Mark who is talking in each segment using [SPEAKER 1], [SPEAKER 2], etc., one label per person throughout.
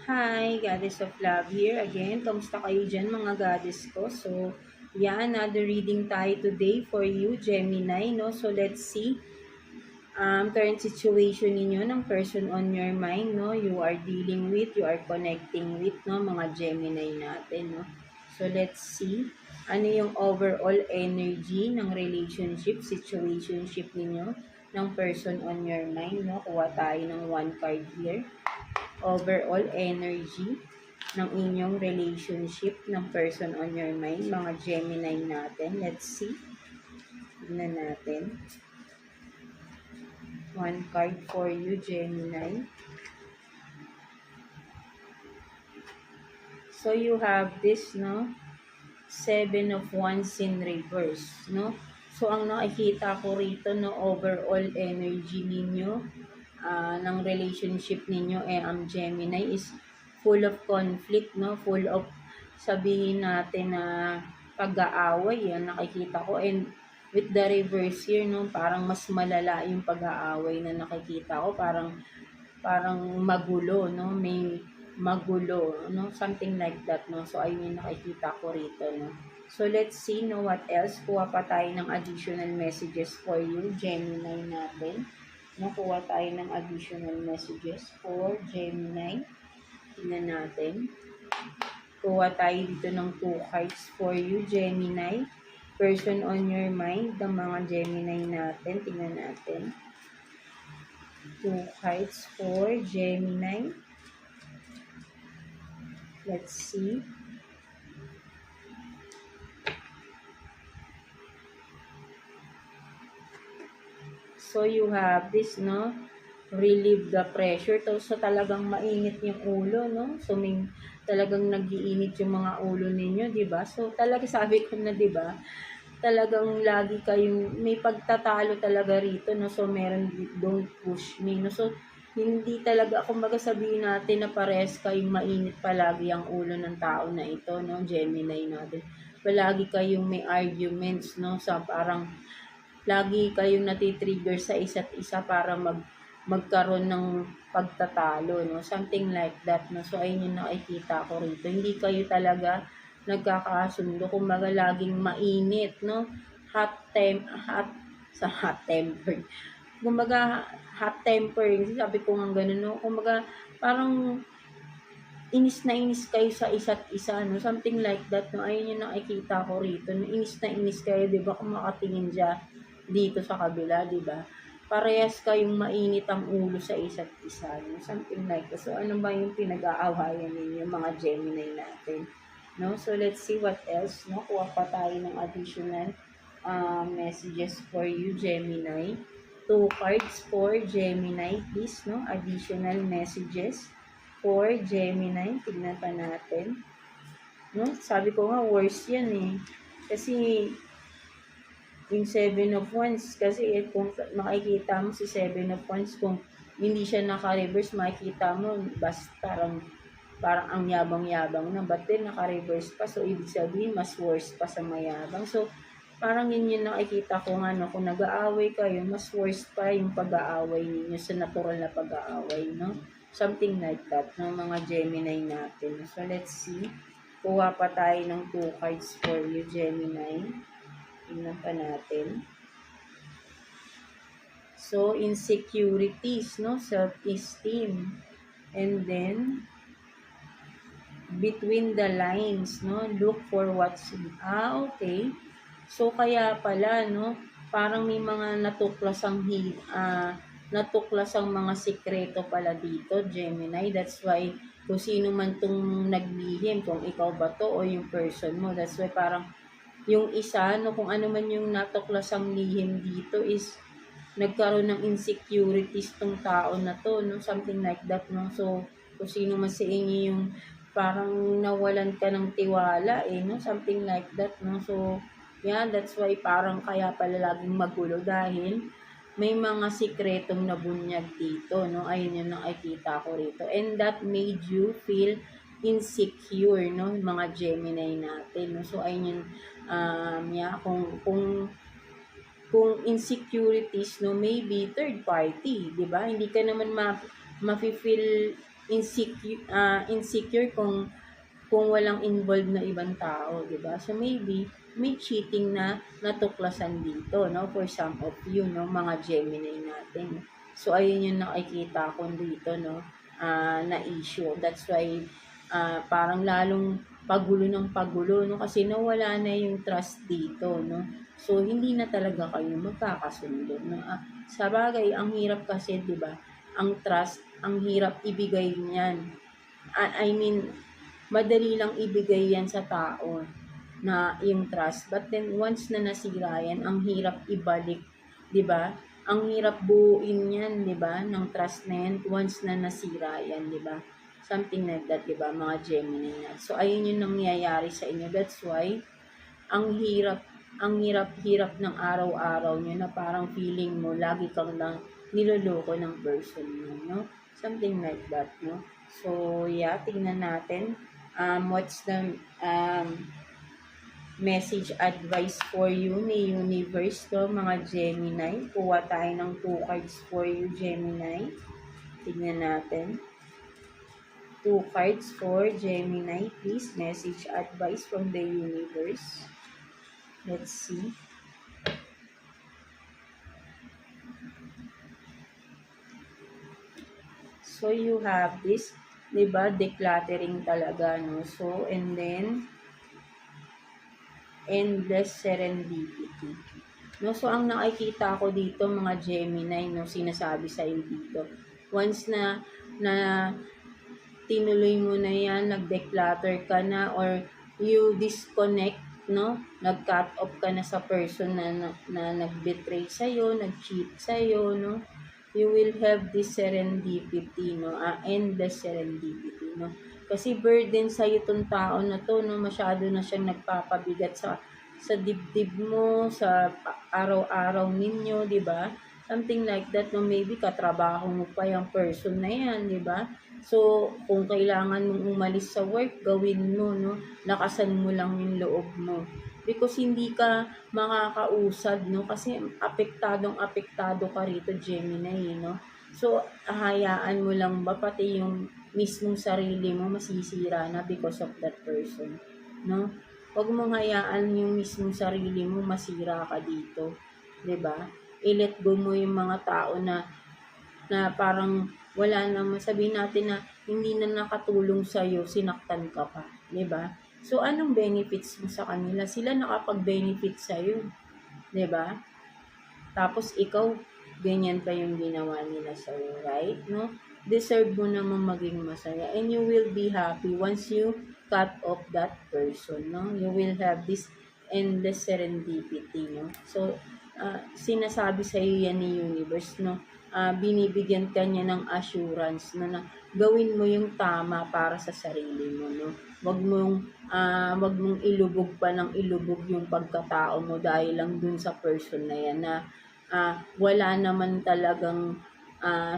[SPEAKER 1] Hi, Goddess of Love here again. Kamusta kayo dyan mga goddess ko? So, yeah, another reading tayo today for you, Gemini, no? So, let's see current situation ninyo ng person on your mind, no? You are dealing with, you are connecting with, no? Mga Gemini natin, no? So, let's see ano yung overall energy ng relationship, situationship ninyo ng person on your mind, no? Kuha tayo ng one card here. Overall energy ng inyong relationship ng person on your mind, mga Gemini natin. Let's see. Tignan natin. One card for you, Gemini. So, you have this, no? Seven of Wands in reverse, no? So, ang nakikita ko rito, no, overall energy ninyo, ng relationship ninyo, ang Gemini is full of conflict, no? Full of, sabihin natin na pag-aaway, yan nakikita ko. And with the reverse here, no, parang mas malala yung pag-aaway na nakikita ko. Parang magulo, no? May magulo, no? Something like that, no? So, ayun yung nakikita ko rito, no? So, let's see, no, what else. Kuha pa tayo ng additional messages for you, Gemini natin. Nakuha tayo ng additional messages for Gemini. Tingnan natin. Kuha tayo dito ng 2 cards for you, Gemini. Person on your mind, ng mga Gemini natin. Tingnan natin. 2 cards for Gemini. Let's see. So, you have this, no? Relieve the pressure. So, talagang mainit yung ulo, no? So, talagang nag-iinit yung mga ulo ninyo, di ba? So, talaga sabi ko na, di ba? Talagang lagi kayong, may pagtatalo talaga rito, no? So, meron, don't push me, no? So, hindi talaga, kumbaga sabihin natin na pares kayong mainit palagi ang ulo ng tao na ito, no? Gemini natin. Palagi kayong may arguments, no? Sa parang, lagi kayong natitrigger sa isa't isa para magkaroon ng pagtatalo, no? Something like that, no? So, ayun yung nakikita ko rito. Hindi kayo talaga nagkakasundo. Kumbaga, laging mainit, no? Hot temper. Kumbaga, hot temper. Sabi ko nga ganun, no? Kumbaga, parang inis na inis kayo sa isa't isa, no? Something like that, no? Ayun yung nakikita ko rito, no? Inis na inis kayo, di ba? Kung makatingin dyan dito sa kabila, di ba? Parehas kayong mainit ang ulo sa isa't isa, no? Something like that. So, ano ba yung pinag-aawayan ninyo, mga Gemini natin? No? So, let's see what else, no? Kuha pa tayo ng additional messages for you, Gemini. 2 cards for Gemini, please, no? Additional messages for Gemini. Tignan pa natin. No? Sabi ko nga, worse yan eh. Kasi, yung 7 of Wands, kasi kung makikita mo si 7 of Wands, kung hindi siya naka-reverse, makikita mo, basta parang ang yabang-yabang na, but then naka-reverse pa, so ibig sabihin, mas worse pa sa mayabang. So, parang yun yung nakikita ko nga, no, kung nag-aaway kayo, mas worse pa yung pag-aaway ninyo sa natural na pag-aaway, no? Something like that, no, mga Gemini natin. So, let's see. Kuha pa tayo ng 2 cards for you, Gemini. Tingnan pa natin. So, insecurities, no? Self-esteem. And then, between the lines, no? Look for what's... okay. So, kaya pala, no? Parang may mga natuklasang mga sikreto pala dito, Gemini. That's why, kung sino man tong naglihim, kung ikaw ba to o yung person mo, that's why parang yung isa, no, kung ano man yung natuklasang lihim dito is nagkaroon ng insecurities tong tao na to, no, something like that, no. So, kung sino man sa inyo yung parang nawalan ka ng tiwala, no, something like that, no. So, yeah, that's why parang kaya pala laging magulo dahil may mga sikretong nabunyag dito, no. Ayun yung nakikita ko rito. And that made you feel insecure, no, mga Gemini natin, no. So, ayun yung yeah, kung insecurities, no, maybe third party, di ba? Hindi ka naman ma-feel insecure kung walang involved na ibang tao, 'di ba? So maybe may cheating na natuklasan dito, no, for some of you, no, mga Gemini natin. So ayun yung nakikita ko dito, no, na issue. That's why parang lalong pagulo ng pagulo, no, kasi nawala na yung trust dito, no. So hindi na talaga kayo magkakasundo, no. Sa bagay, ang hirap kasi, 'di ba? Ang trust, ang hirap ibigay niyan. I mean, madali lang ibigay yan sa tao na yung trust. But then, once na nasira yan, ang hirap ibalik, di ba? Ang hirap buuin yan, di ba? Ng trust na yan, once na nasira yan, di ba? Something like that, di ba? Mga Gemini na. So, ayun yung nangyayari sa inyo. That's why, ang hirap ng araw-araw nyo na parang feeling mo, lagi kang lang niloloko ng person mo, no? Something like that, no? So, yeah, tingnan natin. What's the message advice for you ni Universe to, mga Gemini? Kuha tayo ng 2 cards for you, Gemini. Tingnan natin. 2 cards for Gemini, please. Message advice from the universe. Let's see. So, you have this, diba, decluttering talaga, no? So, and then, endless serendipity. No, so ang nakikita ko dito, mga Gemini, no, sinasabi sa iyo dito. Once na tinuloy mo na yan, nag-declutter ka na, or you disconnect, no, nag-cut off ka na sa person na nag-betray sa'yo, nag-cheat sa'yo, no, you will have this serendipity, no, endless serendipity, no. Kasi burden sa'yo itong tao na to, no, masyado na siyang nagpapabigat sa dibdib mo, sa araw-araw ninyo, di ba? Something like that, no, maybe katrabaho mo pa yung person na yan, di ba? So, kung kailangan mong umalis sa work, gawin mo, no? Lakasan mo lang yung loob mo. Because hindi ka makakausad, no? Kasi apektado ka rito, Gemini, no? So, hayaan mo lang ba pati yung mismong sarili mo masisira na because of that person, no? Huwag mong hayaan yung mismong sarili mo masira ka dito, 'di ba? I-let go mo yung mga tao na parang wala naman, sabihin natin na hindi na nakatulong sa iyo, sinaktan ka pa, 'di ba? So anong benefits mo sa kanila? Sila nakapag-benefit sa iyo, 'di ba? Tapos ikaw ganyan pa yung ginawa nila sa iyo, right? No? Deserve mo naman maging masaya, and you will be happy once you cut off that person, no? You will have this endless serendipity, no? So, sinasabi sa iyo yan ni Universe, no? Binibigyan ka niya ng assurance na gawin mo yung tama para sa sarili mo, no? Wag mong ilubog pa ng ilubog yung pagkatao mo dahil lang dun sa person na yan na wala naman talagang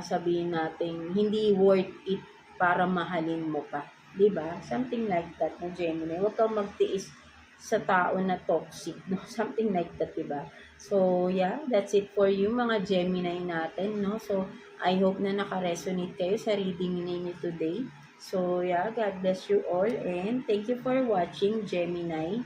[SPEAKER 1] sabihin natin, hindi worth it para mahalin mo pa. 'Di ba? Something like that, no, Gemini. Huwag kang magtiis sa tao na toxic, no? Something like that, 'di ba? So, yeah, that's it for you, mga Gemini natin, no? So, I hope na naka-resonate kayo sa reading ninyo today. So, yeah, God bless you all, and thank you for watching, Gemini.